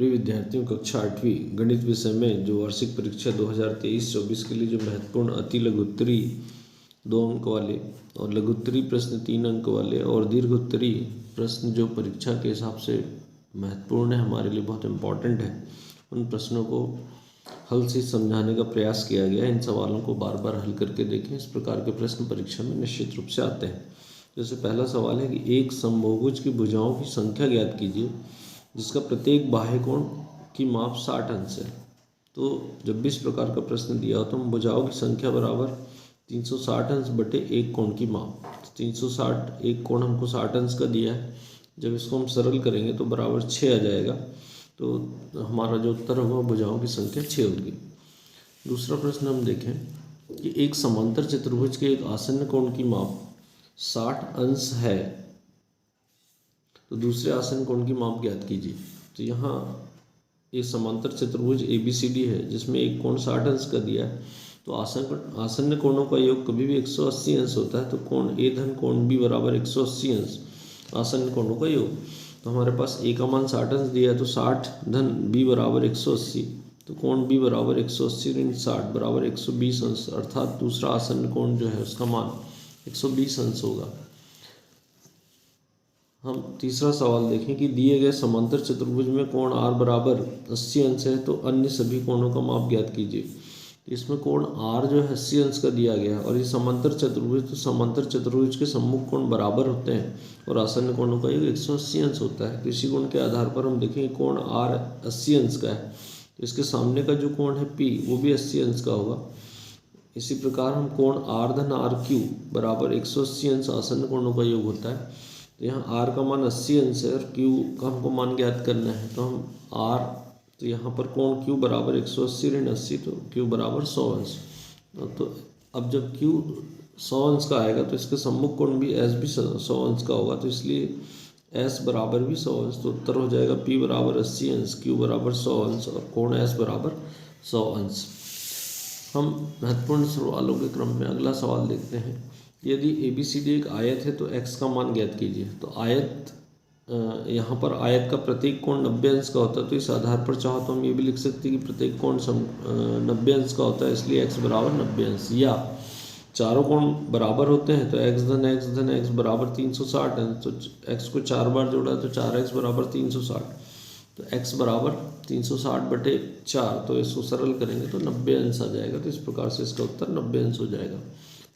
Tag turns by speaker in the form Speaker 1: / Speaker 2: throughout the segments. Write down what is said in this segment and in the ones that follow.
Speaker 1: प्रिय विद्यार्थियों, कक्षा 8वीं गणित विषय में जो वार्षिक परीक्षा 2023-24 के लिए जो महत्वपूर्ण अति लघुत्तरी 2 अंक वाले और लघुत्तरी प्रश्न 3 अंक वाले और दीर्घोत्तरी प्रश्न जो परीक्षा के हिसाब से महत्वपूर्ण है, हमारे लिए बहुत इम्पॉर्टेंट है, उन प्रश्नों को हल से समझाने का प्रयास किया गया है। इन सवालों को बार बार हल करके देखें। इस प्रकार के प्रश्न परीक्षा में निश्चित रूप से आते हैं। जैसे पहला सवाल है कि एक समभुज की भुजाओं की संख्या ज्ञात कीजिए जिसका प्रत्येक बाह्य कोण की माप 60 अंश है। तो जब भी इस प्रकार का प्रश्न दिया हो तो हम भुजाओं की संख्या बराबर 360 अंश बटे एक कोण की माप। 360 एक कोण हमको 60 अंश का दिया है। जब इसको हम सरल करेंगे तो बराबर 6 आ जाएगा। तो हमारा जो उत्तर होगा भुजाओं की संख्या 6 होगी। दूसरा प्रश्न हम देखें कि एक समांतर चतुर्भुज के एक आसन्न कोण की माप 60 अंश है, तो दूसरे आसन्न कोण की माप ज्ञात कीजिए। तो यहाँ एक समांतर चतुर्भुज ABCD है जिसमें एक कोण 60 अंश का दिया है। तो आसन्न कोणों का योग कभी भी 180 अंश होता है। तो कोण A धन कोण B बराबर 180 अंश आसन्न कोणों का योग। तो हमारे पास A का मान 60 अंश दिया है, तो 60 धन B बराबर 180। तो कोण B बराबर 180 ऋण 60 बराबर 120 अंश, अर्थात दूसरा आसन्न कोण जो है उसका मान 120 अंश होगा। हम तीसरा सवाल देखें कि दिए गए समांतर चतुर्भुज में कोण R बराबर 80 अंश है, तो अन्य सभी कोणों का माप ज्ञात कीजिए। इसमें कोण R जो है 80 अंश का दिया गया है और ये समांतर चतुर्भुज, तो समांतर चतुर्भुज के सम्मुख कोण बराबर होते हैं और आसन्न कोणों का योग 180 अंश होता है। तो इसी गुण के आधार पर हम देखेंगे कोण R 80 अंश का है, तो इसके सामने का जो कोण है P वो भी 80 अंश का होगा। इसी प्रकार हम कोण R धन RQ बराबर 180 अंश आसन्न कोणों का योग होता है। तो यहाँ R का मान 80 अंश है और Q का हमको मान ज्ञात करना है। तो हम R, तो यहाँ पर कोण Q बराबर 180 ऋण 80, तो Q बराबर 100 अंश। तो अब जब Q 100 अंश का आएगा तो इसके सम्मुख कोण भी S भी 100 अंश का होगा, तो इसलिए S बराबर भी 100 अंश। तो उत्तर हो जाएगा P बराबर 80 अंश, Q बराबर 100 अंश और कोण S बराबर 100 अंश। हम महत्वपूर्ण सवालों के क्रम में अगला सवाल देखते हैं। यदि ABCD एक आयत है तो x का मान ज्ञात कीजिए। तो आयत, यहाँ पर आयत का प्रत्येक कोण 90 अंश का होता है। तो इस आधार पर चाहो तो हम ये भी लिख सकते हैं कि प्रत्येक कोण 90 अंश का होता है, इसलिए x बराबर 90 अंश। या चारों कोण बराबर होते हैं तो x धन x बराबर 360 अंश। तो x को 4 बार जोड़ा तो 4x बराबर 360, तो x बराबर 360 बटे 4। तो इसको सरल करेंगे तो 90 अंश आ जाएगा। तो इस प्रकार से इसका उत्तर 90 अंश हो जाएगा।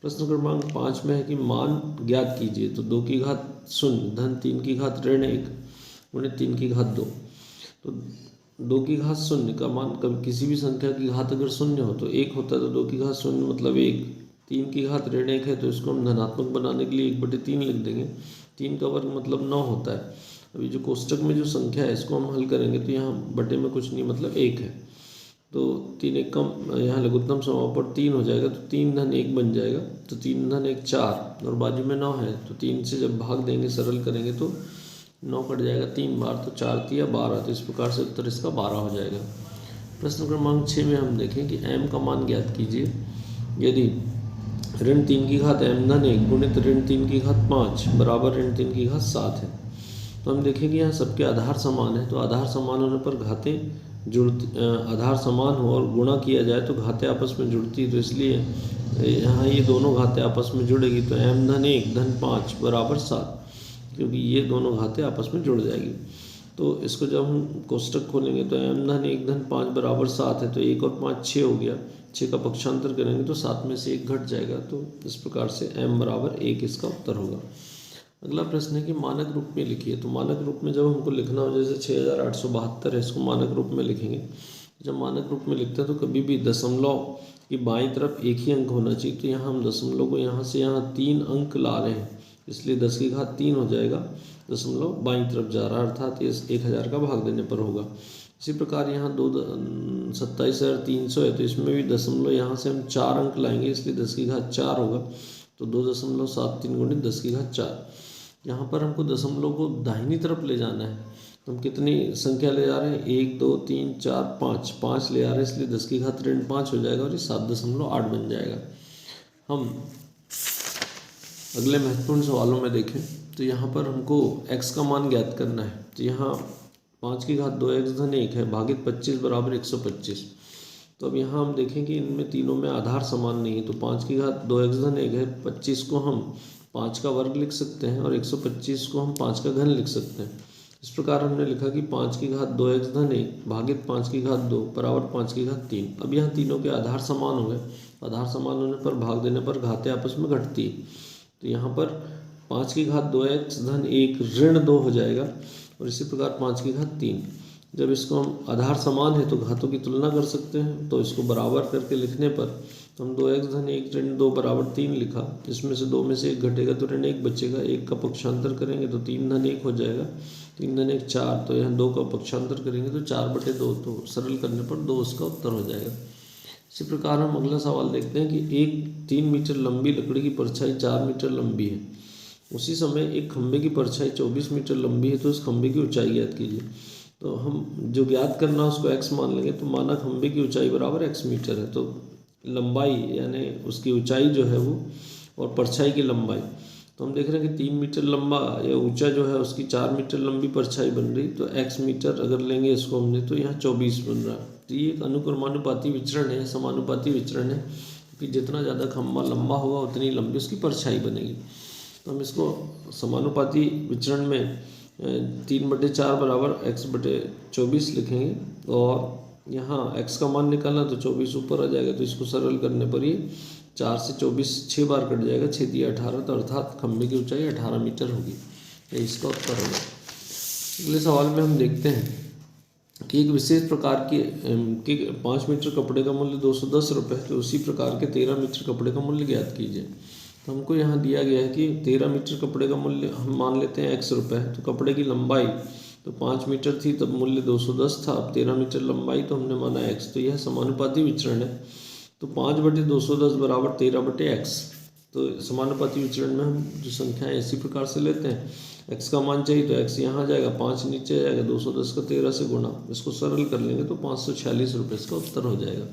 Speaker 1: प्रश्न क्रमांक 5 में है कि मान ज्ञात कीजिए। तो 2 की घात 0 धन 3 की घात ऋण 1 गुणित 3 की घात 2। तो 2 की घात 0 का मान, कभी किसी भी संख्या की घात अगर 0 हो तो 1 होता है, तो 2 की घात 0 मतलब 1। 3 की घात ऋण 1 है तो इसको हम धनात्मक बनाने के लिए 1/3 लिख देंगे। 3 का वर्ग मतलब 9 होता है। अभी जो कोष्टक में जो संख्या है इसको हम हल करेंगे तो यहाँ बटे में कुछ नहीं, मतलब 1 है। तो 3 एक कम, यहाँ लघुत्तम समापन 3 हो जाएगा, तो 3 धन 1 बन जाएगा। तो 3 धन 1 4 और बाजू में 9 है, तो 3 से जब भाग देंगे सरल करेंगे तो 9 कट जाएगा 3 बार, तो 4 तिया 12। तो इस प्रकार से उत्तर इसका 12 हो जाएगा। प्रश्न क्रमांक 6 में हम देखें कि m का मान ज्ञात कीजिए। यदि ऋण 3 की घात m धन 1 गुणित ऋण 3 की घात 5 बराबर ऋण 3 की घात 7 है, तो हम देखेंगे यहाँ सबके आधार समान है। तो आधार समान होने पर घातें आधार समान हो और गुणा किया जाए तो घातें आपस में जुड़ती, तो इसलिए यहाँ ये दोनों घातें आपस में जुड़ेगी। तो m धन 1 धन 5 बराबर 7, क्योंकि ये दोनों घातें आपस में जुड़ जाएगी। तो इसको जब हम कोष्टक खोलेंगे तो m धन 1 धन 5 बराबर 7 है, तो 1 और 5 6 हो गया। 6 का पक्षांतर करेंगे तो 7 में से 1 घट जाएगा। तो इस प्रकार से m बराबर 1 इसका उत्तर होगा। अगला प्रश्न है कि मानक रूप में लिखिए। तो मानक रूप में जब हमको लिखना हो, जैसे 6872 है, इसको मानक रूप में लिखेंगे। जब मानक रूप में लिखते हैं तो कभी भी दशमलव की बाईं तरफ एक ही अंक होना चाहिए। तो यहाँ हम दशमलव को यहाँ से यहाँ 3 अंक ला रहे हैं, इसलिए 10 की घात 3 हो जाएगा। दशमलव बाईं तरफ जा रहा है, अर्थात ये 1000 का भाग देने पर होगा। इसी प्रकार यहाँ 27,300 है, तो इसमें भी दशमलव यहाँ से हम 4 अंक लाएंगे, इसलिए 10 की घात 4 होगा। तो 2.73 गुणित 10 की घात 4। यहाँ पर हमको दशमलव को दाहिनी तरफ ले जाना है, तो हम कितनी संख्या ले जा रहे हैं, 1 2 3 4 5 ले आ रहे हैं, इसलिए 10 की घात ऋण 5 हो जाएगा और ये 7.8 बन जाएगा। हम अगले महत्वपूर्ण सवालों में देखें तो यहाँ पर हमको x का मान ज्ञात करना है। तो यहाँ 5 की घात 2x धन 1 है भागित 25 बराबर 125। तो अब यहाँ हम देखें कि इनमें तीनों में आधार समान नहीं है, तो 5 की घात 2x धन 1 है, 25 को हम 5 का वर्ग लिख सकते हैं और 125 को हम 5 का घन लिख सकते हैं। इस प्रकार हमने लिखा कि 5 की घात 2x धन 1 भागित 5 की घात 2 बराबर 5 की घात 3। अब यहाँ तीनों के आधार समान हो गए, आधार समान होने पर भाग देने पर घातें आपस में घटती है, तो यहाँ पर 5 की घात 2x धन 1 ऋण 2 हो जाएगा और इसी प्रकार 5 की घात 3। जब इसको हम आधार समान है तो घातों की तुलना कर सकते हैं, तो इसको बराबर करके लिखने पर तो हम 2x धन 1 ऋण 2 बराबर 3 लिखा। इसमें से 2 में से 1 घटेगा तो ऋण 1 बचेगा, 1 का पक्षांतर करेंगे तो 3 धन 1 हो जाएगा, 3 धन 1 4, तो यहाँ 2 का पक्षांतर करेंगे तो 4/2, तो सरल करने पर 2 उसका उत्तर हो जाएगा। इसी प्रकार हम अगला सवाल देखते हैं कि एक 3 मीटर लंबी लकड़ी की परछाई 4 मीटर लंबी है, उसी समय एक खंभे की परछाई 24 मीटर लंबी है, तो उस खंभे की ऊंचाई ज्ञात कीजिए। तो हम जो ज्ञात करना है उसको x मान लेंगे, तो माना खंभे की ऊंचाई बराबर x मीटर है, तो लंबाई यानी उसकी ऊंचाई जो है वो और परछाई की लंबाई, तो हम देख रहे हैं कि 3 मीटर लंबा या ऊंचा जो है उसकी 4 मीटर लंबी परछाई बन रही, तो x मीटर अगर लेंगे इसको हमने तो यहाँ 24 बन रहा है। तो ये एक अनुक्रमानुपाती विचरण है, समानुपाती विचरण है, क्योंकि जितना ज़्यादा खंभा लंबा होगा उतनी लंबी उसकी परछाई बनेगी। तो हम इसको समानुपाती विचरण में 3/4 बराबर x/24 लिखेंगे और यहाँ x का मान निकालना तो 24 ऊपर आ जाएगा, तो इसको सरल करने पर ये 4 से 24 6 बार कट जाएगा, 6 दिया 18, तो अर्थात खंभे की ऊंचाई 18 मीटर होगी, ये इसका उत्तर होगा। अगले सवाल में हम देखते हैं कि एक विशेष प्रकार के 5 मीटर कपड़े का मूल्य 210 रुपये है, तो उसी प्रकार के 13 मीटर कपड़े का मूल्य ज्ञात कीजिए। तो हमको यहाँ दिया गया है कि 13 मीटर कपड़े का मूल्य हम मान लेते हैं x रुपये है, तो कपड़े की लंबाई तो 5 मीटर थी तब मूल्य 210 था, अब 13 मीटर लंबाई तो हमने माना x, तो यह समानुपाती विचरण है, तो 5/210 बराबर 13/x। तो समानुपाती विचरण में हम जो संख्या है इसी प्रकार से लेते हैं, x का मान चाहिए तो x यहाँ आ जाएगा, 5 नीचे आ जाएगा, 210 का 13 से गुणा, इसको सरल कर लेंगे तो 546 रुपये इसका उत्तर हो जाएगा।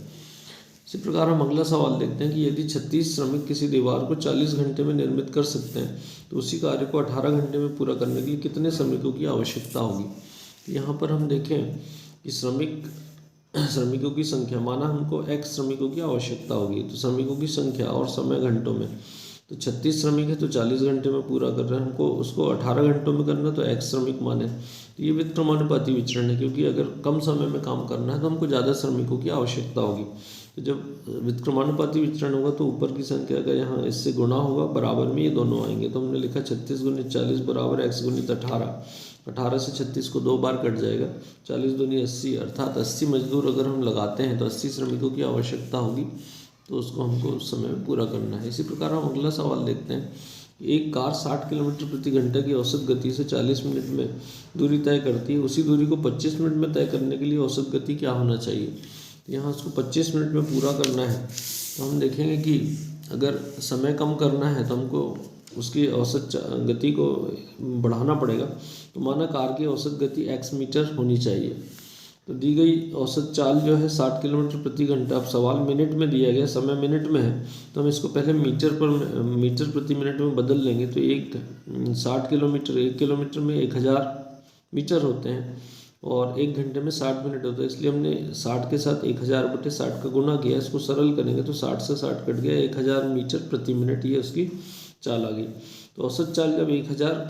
Speaker 1: इसी प्रकार हम अगला सवाल देखते हैं कि यदि 36 श्रमिक किसी दीवार को 40 घंटे में निर्मित कर सकते हैं, तो उसी कार्य को 18 घंटे में पूरा करने के लिए कितने श्रमिकों की आवश्यकता होगी। यहाँ पर हम देखें कि श्रमिकों की संख्या, माना हमको x श्रमिकों की आवश्यकता होगी, तो श्रमिकों की संख्या और समय घंटों में, तो 36 श्रमिक है तो 40 घंटे में पूरा कर रहे हैं, हमको उसको 18 घंटों में करना, तो x श्रमिक माने, तो ये व्युत्क्रमानुपाती विचरण है, क्योंकि अगर कम समय में काम करना है तो हमको ज़्यादा श्रमिकों की आवश्यकता होगी। तो जब व्युत्क्रमानुपाती विचरण होगा तो ऊपर की संख्या का यहाँ इससे गुणा होगा, बराबर में ये दोनों आएंगे, तो हमने लिखा 36 × 40 बराबर x × 18, 18 से 36 को 2 बार कट जाएगा, 40 दूनी 80, अर्थात 80 मजदूर अगर हम लगाते हैं तो 80 श्रमिकों की आवश्यकता होगी, तो उसको हमको उस समय में पूरा करना है। इसी प्रकार हम अगला सवाल देखते हैं, एक कार 60 किलोमीटर प्रति घंटे की औसत गति से 40 मिनट में दूरी तय करती है, उसी दूरी को 25 मिनट में तय करने के लिए औसत गति क्या होना चाहिए। तो यहाँ उसको 25 मिनट में पूरा करना है, तो हम देखेंगे कि अगर समय कम करना है तो हमको उसकी औसत गति को बढ़ाना पड़ेगा, तो माना कार की औसत गति x मीटर होनी चाहिए, तो दी गई औसत चाल जो है 60 किलोमीटर प्रति घंटा, अब सवाल मिनट में दिया गया, समय मिनट में है, तो हम इसको पहले मीटर प्रति मिनट में बदल लेंगे, तो 60 किलोमीटर 1 किलोमीटर में 1000 मीटर होते हैं और 1 घंटे में 60 मिनट होता है, इसलिए हमने 60 के साथ 1000/60 का गुणा किया, इसको सरल करेंगे तो 60 से 60 कट गया, 1000 मीटर प्रति मिनट, ये उसकी चाल आ गई। तो औसत चाल जब 1000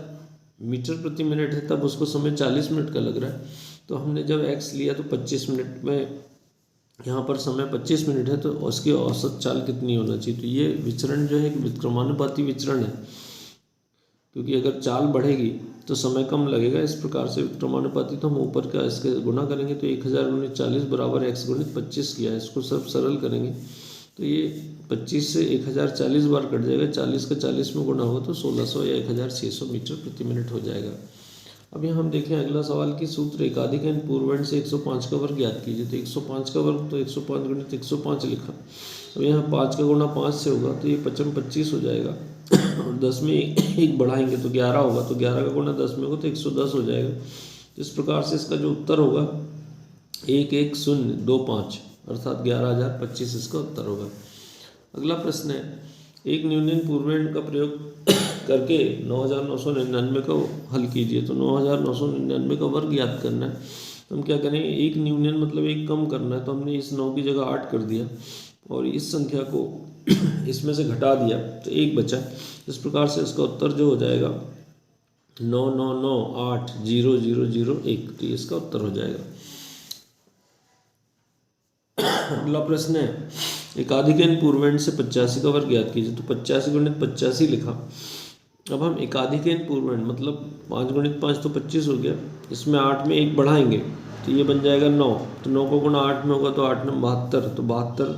Speaker 1: मीटर प्रति मिनट है तब उसको समय 40 मिनट का लग रहा है, तो हमने जब x लिया तो 25 मिनट में, यहाँ पर समय 25 मिनट है, तो उसकी औसत चाल कितनी होना चाहिए। तो ये विचरण जो है एक व्युत्क्रमानुपाती विचरण है, क्योंकि अगर चाल बढ़ेगी तो समय कम लगेगा, इस प्रकार से व्युत्क्रमानुपाती, तो हम ऊपर का इसके गुणा करेंगे तो 1000 × 40 बराबर x × 25 किया, इसको सब सरल करेंगे तो ये 25 से 1000 40 बार कट जाएगा, 40 का 40 में गुणा होगा तो 1600 या 1600 मीटर प्रति मिनट हो जाएगा। अब यहाँ हम देखें अगला सवाल की सूत्र एकाधिक n पूर्वांश से 105 का वर्ग ज्ञात कीजिए। तो 105 का वर्ग तो 105 × 105 लिखा, अब यहाँ 5 का गुणा 5 से होगा तो ये 25 हो जाएगा और 10 में एक बढ़ाएंगे तो 11 होगा, तो 11 का गुणा 10 में होगा तो 110 हो जाएगा। तो इस प्रकार से इसका जो उत्तर होगा 11025 अर्थात 11,025 इसका उत्तर होगा। अगला प्रश्न है, एक न्यूनन पूर्णांक का प्रयोग करके 9999 का हल कीजिए। तो 9999 का वर्ग याद करना है, तो हम क्या करेंगे, एक न्यूनन मतलब एक कम करना है, तो हमने इस 9 की जगह 8 कर दिया और इस संख्या को इसमें से घटा दिया तो 1 बचा। इस प्रकार से इसका उत्तर जो हो जाएगा 99980001, तो ये इसका उत्तर हो जाएगा। अगला प्रश्न है, एकाधिकन पूर्णांक से 85 का वर्ग ज्ञात कीजिए। तो 85 गुणित 85 लिखा। अब हम एकाधिकन पूर्णांक मतलब 5 गुणित 5 तो 25 हो गया, इसमें 8 में 1 बढ़ाएंगे तो ये बन जाएगा 9। तो 9 को गुणा 8 में होगा तो 8 9 72, तो 72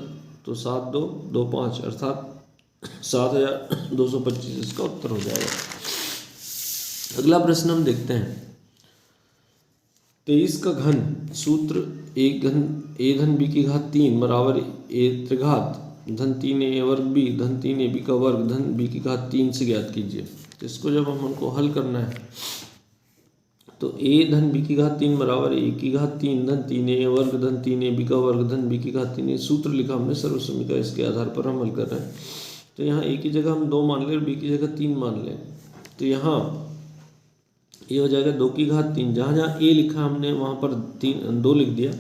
Speaker 1: तो 7 2 2 5 अर्थात 7225 इसका उत्तर हो जाएगा। अगला प्रश्न हम देखते हैं, 23 का घन सूत्र ए धन बी की घात 3 बराबर ए त्रिघात धन 3 a वर्ग बी धन 3 ab का वर्ग धन बी की घात 3 से ज्ञात कीजिए। तो इसको जब हमको हल करना है तो a धन b की घात 3 बराबर a की घात 3 धन 3 a वर्ग धन 3 ab का वर्ग धन b की घात 3, सूत्र लिखा हमने सर्वसम्मी का, इसके आधार पर हम हल कर रहे हैं। तो यहाँ a की जगह हम 2 मान लें और b की जगह 3 मान लें, तो यहाँ ये हो जाएगा 2 की घात 3, जहाँ जहाँ a लिखा हमने वहाँ पर 2 लिख दिया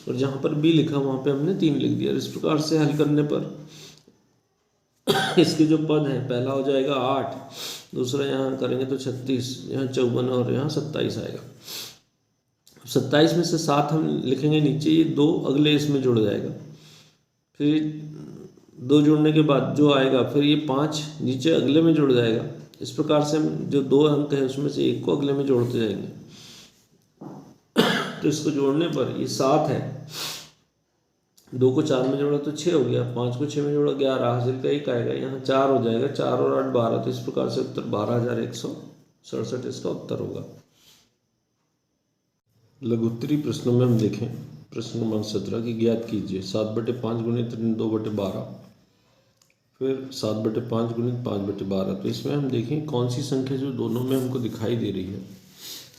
Speaker 1: और जहाँ पर b लिखा वहाँ पे हमने 3 लिख दिया। इस प्रकार से हल करने पर इसके जो पद हैं, पहला हो जाएगा 8, दूसरा यहाँ करेंगे तो 36, यहाँ 54 और यहाँ 27 आएगा। 27 में से 7 हम लिखेंगे नीचे, ये 2 अगले इसमें जुड़ जाएगा, फिर 2 जुड़ने के बाद जो आएगा फिर ये 5 नीचे अगले में जुड़ जाएगा। इस प्रकार से हम जो 2 अंक है उसमें से एक को अगले में जोड़ते जाएंगे। तो इसको जोड़ने पर ये 7 है, 2 को 4 में जोड़ा तो 6 हो गया, 5 को 6 में जोड़ा 11, हासिल का 1 आएगा, यहाँ 4 हो जाएगा, 4 और 8 12, तो इस प्रकार से उत्तर 12167 इसका उत्तर होगा। लघुत्तरी प्रश्नों में हम देखें, प्रश्न क्रमांक 17 की ज्ञात कीजिए 7/5 गुणित 2/12, फिर 7/5 गुणित 5/12। तो इसमें हम देखें कौन सी संख्या जो दोनों में हमको दिखाई दे रही है।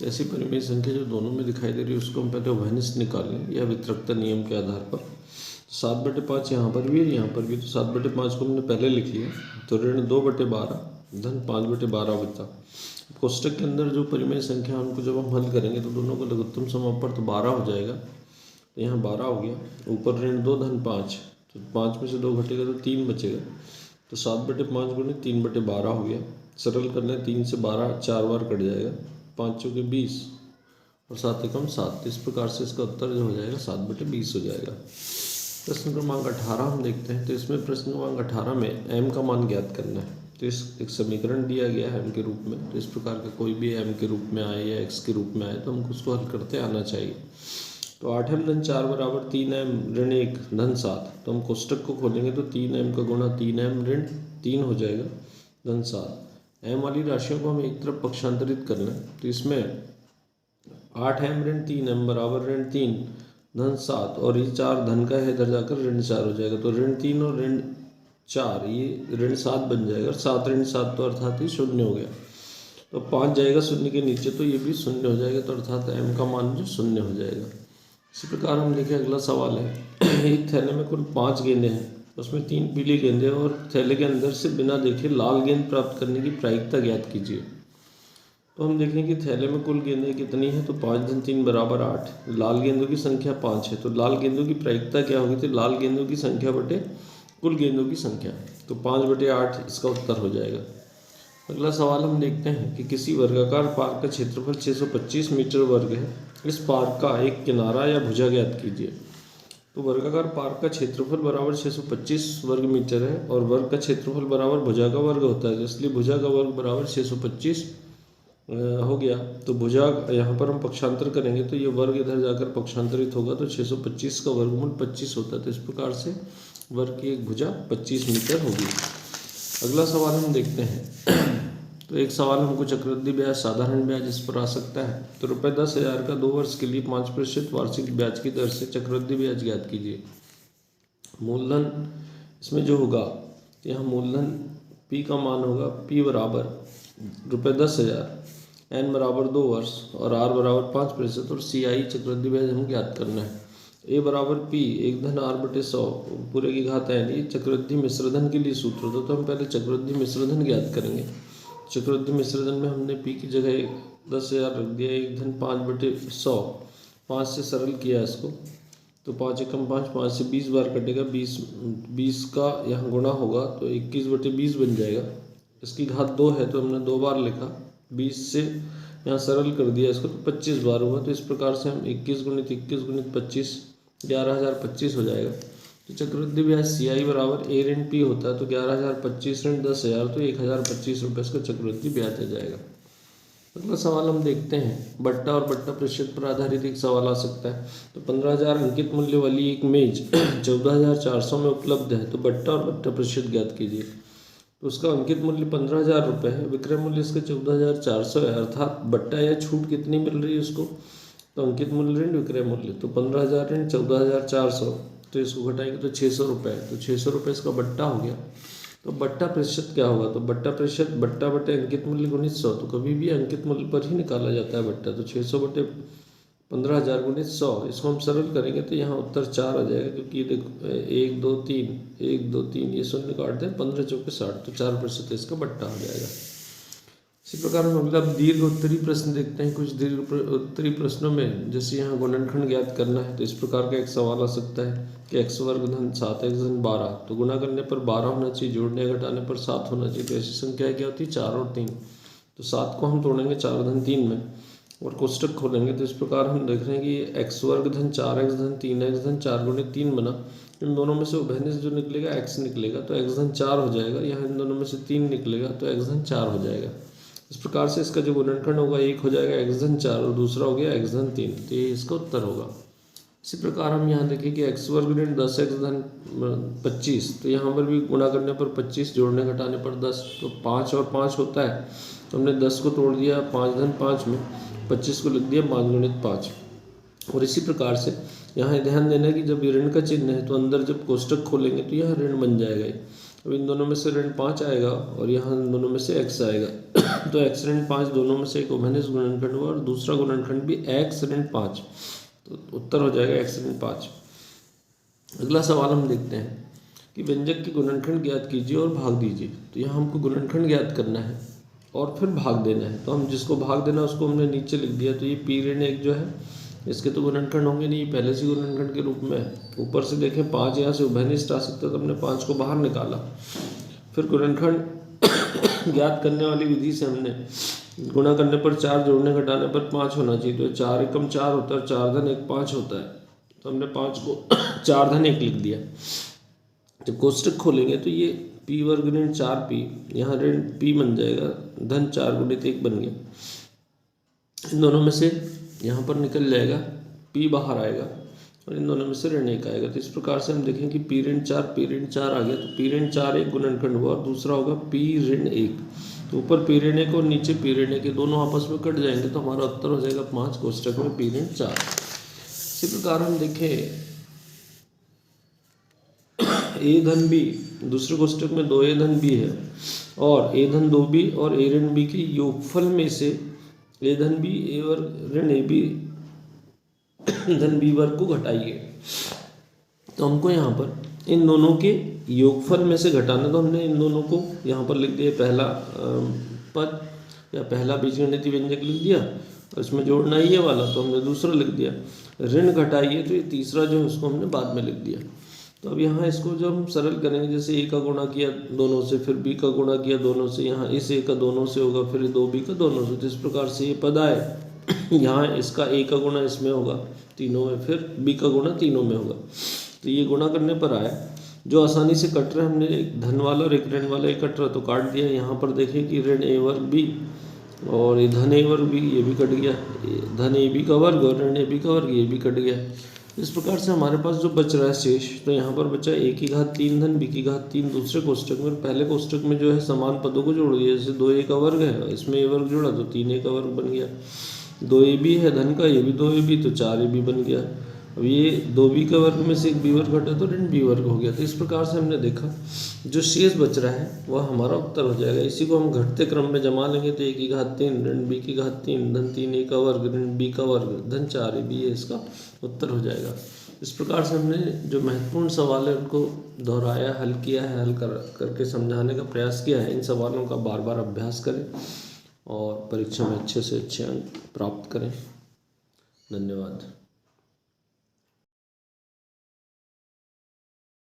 Speaker 1: ऐसी परिमेय संख्या जो दोनों में दिखाई दे रही है उसको हम पहले वहनिष्ठ निकालें या वितरकता नियम के आधार पर। 7/5 यहाँ पर भी है, यहाँ पर भी, तो 7/5 को हमने पहले लिख लिया, तो ऋण 2/12 धन 5/12 बचा। कोष्टक के अंदर जो परिमेय संख्या उनको जब हम हल करेंगे तो दोनों को लघुत्तम समापन तो 12 हो जाएगा, तो यहाँ 12 हो गया, ऊपर ऋण 2 धन 5, तो 5 में से 2 घटेगा तो 3 बचेगा, तो 7/5 गुणित 3/12 हो गया। सरल करने 3 से 12 4 बार कट जाएगा, 5 चौके 20 और 7 एकम 7, इस प्रकार से इसका उत्तर जो हो जाएगा 7/20 हो जाएगा। प्रश्न क्रमांक 18 हम देखते हैं, तो इसमें प्रश्न क्रमांक 18 में m का मान ज्ञात करना है। तो इस एक समीकरण दिया गया है m के रूप में, तो इस प्रकार का कोई भी m के रूप में आए या x के रूप में आए तो हमको उसको हल करते आना चाहिए। तो 8m धन 4 बराबर 3m ऋण 1 धन 7, तो हम कोष्टक को खोलेंगे तो 3m का गुणा 3m ऋण 3 हो जाएगा धन 7। m वाली राशियों को हमें एक तरफ पक्षांतरित करना है, तो इसमें 8m ऋण 3m बराबर ऋण 3 धन 7 और ये 4 धन का है, इधर जाकर ऋण 4 हो जाएगा, तो ऋण 3 और ऋण 4 ये ऋण 7 बन जाएगा, और 7 ऋण 7 तो अर्थात ही 0 हो गया, तो 5 जाएगा 0 के नीचे, तो ये भी 0 हो जाएगा, तो अर्थात m का मान जो 0 हो जाएगा। इसी प्रकार हम देखें अगला सवाल है, एक थैले में कुल 5 गेंदें हैं, उसमें 3 पीली गेंदें और थैले के अंदर से बिना देखे लाल गेंद प्राप्त करने की प्रायिकता ज्ञात कीजिए। तो हम देखें कि थैले में कुल गेंदें कितनी है, तो 5 धन 3 बराबर 8, लाल गेंदों की संख्या 5 है, तो लाल गेंदों की प्रायिकता क्या होगी, तो लाल गेंदों की संख्या बटे कुल गेंदों की संख्या, तो 5/8 इसका उत्तर हो जाएगा। अगला सवाल हम देखते हैं कि किसी वर्गाकार पार्क का क्षेत्रफल 625 मीटर वर्ग है, इस पार्क का एक किनारा या भुजा ज्ञात कीजिए। तो वर्गाकार पार्क का क्षेत्रफल बराबर 625 वर्ग मीटर है और वर्ग का क्षेत्रफल बराबर भुजा का वर्ग होता है, इसलिए भुजा का वर्ग बराबर 625 हो गया। तो भुजा यहाँ पर हम पक्षांतर करेंगे तो ये वर्ग इधर जाकर पक्षांतरित होगा, तो 625 का वर्गमूल 25 होता है, तो इस प्रकार से वर्ग की एक भुजा 25 मीटर होगी। अगला सवाल हम देखते हैं, तो एक सवाल हमको चक्रवृद्धि ब्याज साधारण ब्याज इस पर आ सकता है। तो ₹10,000 का 2 वर्ष के लिए 5% वार्षिक ब्याज की दर से चक्रवृद्धि ब्याज ज्ञात कीजिए। मूलधन इसमें जो होगा, यहाँ मूलधन P का मान होगा P बराबर ₹10,000, N बराबर 2 वर्ष और R बराबर 5% और CI चक्रवृद्धि ब्याज हम ज्ञात करना है। A बराबर P 1 धन R/100 पूरे की घात N, ये चक्रवृद्धि मिश्रधन के लिए सूत्र होता है, तो हम पहले चक्रवृद्धि मिश्रधन ज्ञात करेंगे। चक्रवृद्धि मिश्र धन में हमने पी की जगह 10,000 रख दिया, 1 धन 5/100, 5 से सरल किया इसको तो 5 एकम 5, 5 से 20 बार कटेगा, 20 का यहाँ गुणा होगा तो 21/20 बन जाएगा। इसकी घात 2 है तो हमने 2 बार लिखा, 20 से यहाँ सरल कर दिया इसको तो 25 बार हुआ। तो इस प्रकार से हम 21 गुणित 21 गुणित 25 11,025 हो जाएगा। तो चक्रवृद्धि ब्याज CI बराबर A ऋण P होता है तो 11,025 ऋण 10,000 तो 1,025 रुपये इसका चक्रवृद्धि ब्याज आ जाएगा। अगला सवाल हम देखते हैं, बट्टा और बट्टा प्रतिशत पर आधारित एक सवाल आ सकता है। तो 15,000 अंकित मूल्य वाली एक मेज 14,400 में उपलब्ध है तो बट्टा और बट्टा प्रतिशत ज्ञात कीजिए। तो उसका अंकित मूल्य 15,000 रुपये है, विक्रय मूल्य इसका 14,400 है, अर्थात बट्टा या छूट कितनी मिल रही है उसको, तो अंकित मूल्य ऋण विक्रय मूल्य, तो 15,000 ऋण 14,400 तो इसको घटाएंगे तो 600 रुपये, तो 600 रुपये इसका बट्टा हो गया। तो बट्टा प्रतिशत क्या होगा, तो बट्टा प्रतिशत बट्टा बटे अंकित मूल्य गुणित 100, तो कभी भी अंकित मूल्य पर ही निकाला जाता है बट्टा, तो 600 बटे 15,000 गुणित 100, इसको हम सरल करेंगे तो यहाँ उत्तर 4 आ जाएगा, क्योंकि ये देखो 1 2 3 1 2 3 ये शून्य काट दें, 15 चौके 60 तो 4% इसका बट्टा हो जाएगा। इसी प्रकार हम अगला दीर्घ उत्तरी प्रश्न देखते हैं। कुछ दीर्घ उत्तरी प्रश्नों में जैसे यहाँ गुणनखंड ज्ञात करना है तो इस प्रकार का एक सवाल आ सकता है कि x वर्ग धन 7x धन 12, तो गुणा करने पर 12 होना चाहिए, जोड़ने घटाने पर 7 होना चाहिए। तो ऐसी संख्या क्या होती है 4 और 3, तो 7 को हम तोड़ेंगे 4 धन 3 में और कोष्टक खोलेंगे तो इस प्रकार हम देख रहे हैं कि x वर्ग धन 4x धन 3x धन 4 गुणित 3 बना। इन दोनों में से उभयनिष्ठ से जो निकलेगा x निकलेगा तो x धन 4 हो जाएगा, यहाँ इन दोनों में से 3 निकलेगा तो x धन 4 हो जाएगा। इस प्रकार से इसका जो गुणनखंड होगा एक हो जाएगा x धन 4 और दूसरा हो गया x धन 3, तो ये इसका उत्तर होगा। इसी प्रकार हम यहाँ देखें कि x वर्ग ऋण 10x धन 25, तो यहाँ पर भी गुणा करने पर 25, जोड़ने घटाने पर 10, तो 5 और 5 होता है, तो हमने 10 को तोड़ दिया 5 धन 5 में, 25 को लिख दिया 5 गुणित 5। और इसी प्रकार से यहाँ ध्यान देना है कि जब ऋण का चिन्ह है तो अंदर जब कोष्टक खोलेंगे तो यह ऋण बन जाएगा। अब इन दोनों में से ऋण 5 आएगा और यहाँ इन दोनों में से x आएगा तो x ऋण 5 दोनों में से एक उभयनिष्ठ गुणनखंड हुआ और दूसरा गुणनखंड भी x ऋण 5, तो उत्तर हो जाएगा x ऋण 5। अगला सवाल हम देखते हैं कि व्यंजक की गुणनखंड ज्ञात कीजिए और भाग दीजिए। तो यहाँ हमको गुणनखंड ज्ञात करना है और फिर भाग देना है, तो हम जिसको भाग देना उसको हमने नीचे लिख दिया। तो ये p ऋण 1 जो है इसके तो गुणनखंड होंगे नहीं, पहले से गुणनखंड के रूप में। ऊपर से देखें 5 यहाँ से उभयनिष्ठ आ सकता है तो हमने 5 को बाहर निकाला। फिर गुणनखंड ज्ञात करने वाली विधि से हमने गुणा करने पर 4, जोड़ने घटाने पर 5 होना चाहिए, तो 4 एकम 4 होता है, 4 धन 1 5 होता है, तो हमने 5 को 4 धन 1 लिख दिया। जब कोष्टक खोलेंगे तो ये p वर्ग ऋण 4p, यहाँ ऋण p बन जाएगा, धन 4 गुणित 1 बन गया। इन दोनों में से यहाँ पर निकल जाएगा, p बाहर आएगा और इन दोनों में से ऋण 1 आएगा। तो इस प्रकार से हम देखें कि p ऋण 4 आ गया, तो p ऋण 4 एक गुणनखंड हुआ और दूसरा होगा p ऋण 1, तो ऊपर p ऋण 1 और नीचे p ऋण 1 दोनों आपस में कट जाएंगे तो हमारा उत्तर हो जाएगा 5, कोष्टक में p ऋण 4। इसी प्रकार हम देखें a धन b, दूसरे कोष्टक में 2a धन b है और a धन 2b और a ऋण b के योगफल में से a धन b a वर्ग ऋण ab धन b वर्ग को घटाइए। तो हमको यहाँ पर इन दोनों के योगफल में से घटाना, तो हमने इन दोनों को यहाँ पर लिख दिया, पहला पद या पहला बीजगणितीय व्यंजक लिख दिया और इसमें जोड़ना ये वाला तो हमने दूसरा लिख दिया। ऋण घटाइए तो ये तीसरा जो है उसको हमने बाद में लिख दिया। तो अब यहाँ इसको जब हम सरल करेंगे, जैसे a का गुणा किया दोनों से, फिर b का गुणा किया दोनों से, यहाँ इस a का दोनों से होगा, फिर 2b का दोनों से, तो इस प्रकार से ये पद आए। यहाँ इसका a का गुणा इसमें होगा तीनों में, फिर b का गुणा तीनों में होगा, तो ये गुणा करने पर आया जो आसानी से कट रहा है। हमने एक धन वाला और एक ऋण वाला एक कट रहा तो काट दिया। यहाँ पर देखें कि ऋण a वर्ग b और ये धन a वर्ग b, ये भी कट गया, धन a b का वर्ग और ऋण a b का वर्ग ये भी कट गया। इस प्रकार से हमारे पास जो बच रहा है शेष, तो यहाँ पर बचा a की घात 3 धन b की घात 3 दूसरे कोष्टक में, पहले कोष्टक में जो है समान पदों को जोड़ दिया। जैसे 2a का वर्ग है, इसमें a वर्ग जोड़ा तो 3a का वर्ग बन गया। 2ab है धन का, ये भी 2ab तो 4ab बन गया। अब ये 2b का वर्ग में से एक b वर्ग घटा तो ऋण b वर्ग हो गया। तो इस प्रकार से हमने देखा जो शेष बच रहा है वह हमारा उत्तर हो जाएगा। इसी को हम घटते क्रम में जमा लेंगे तो a की घात 3 ऋण b की घात 3 धन 3a का वर्ग ऋण b का वर्ग धन 4ab, ये इसका उत्तर हो जाएगा। इस प्रकार से हमने जो महत्वपूर्ण सवाल है उनको दोहराया, हल किया है, हल करके समझाने का प्रयास किया है। इन सवालों का बार बार अभ्यास करें और परीक्षा में अच्छे से अच्छे अंक प्राप्त करें। धन्यवाद।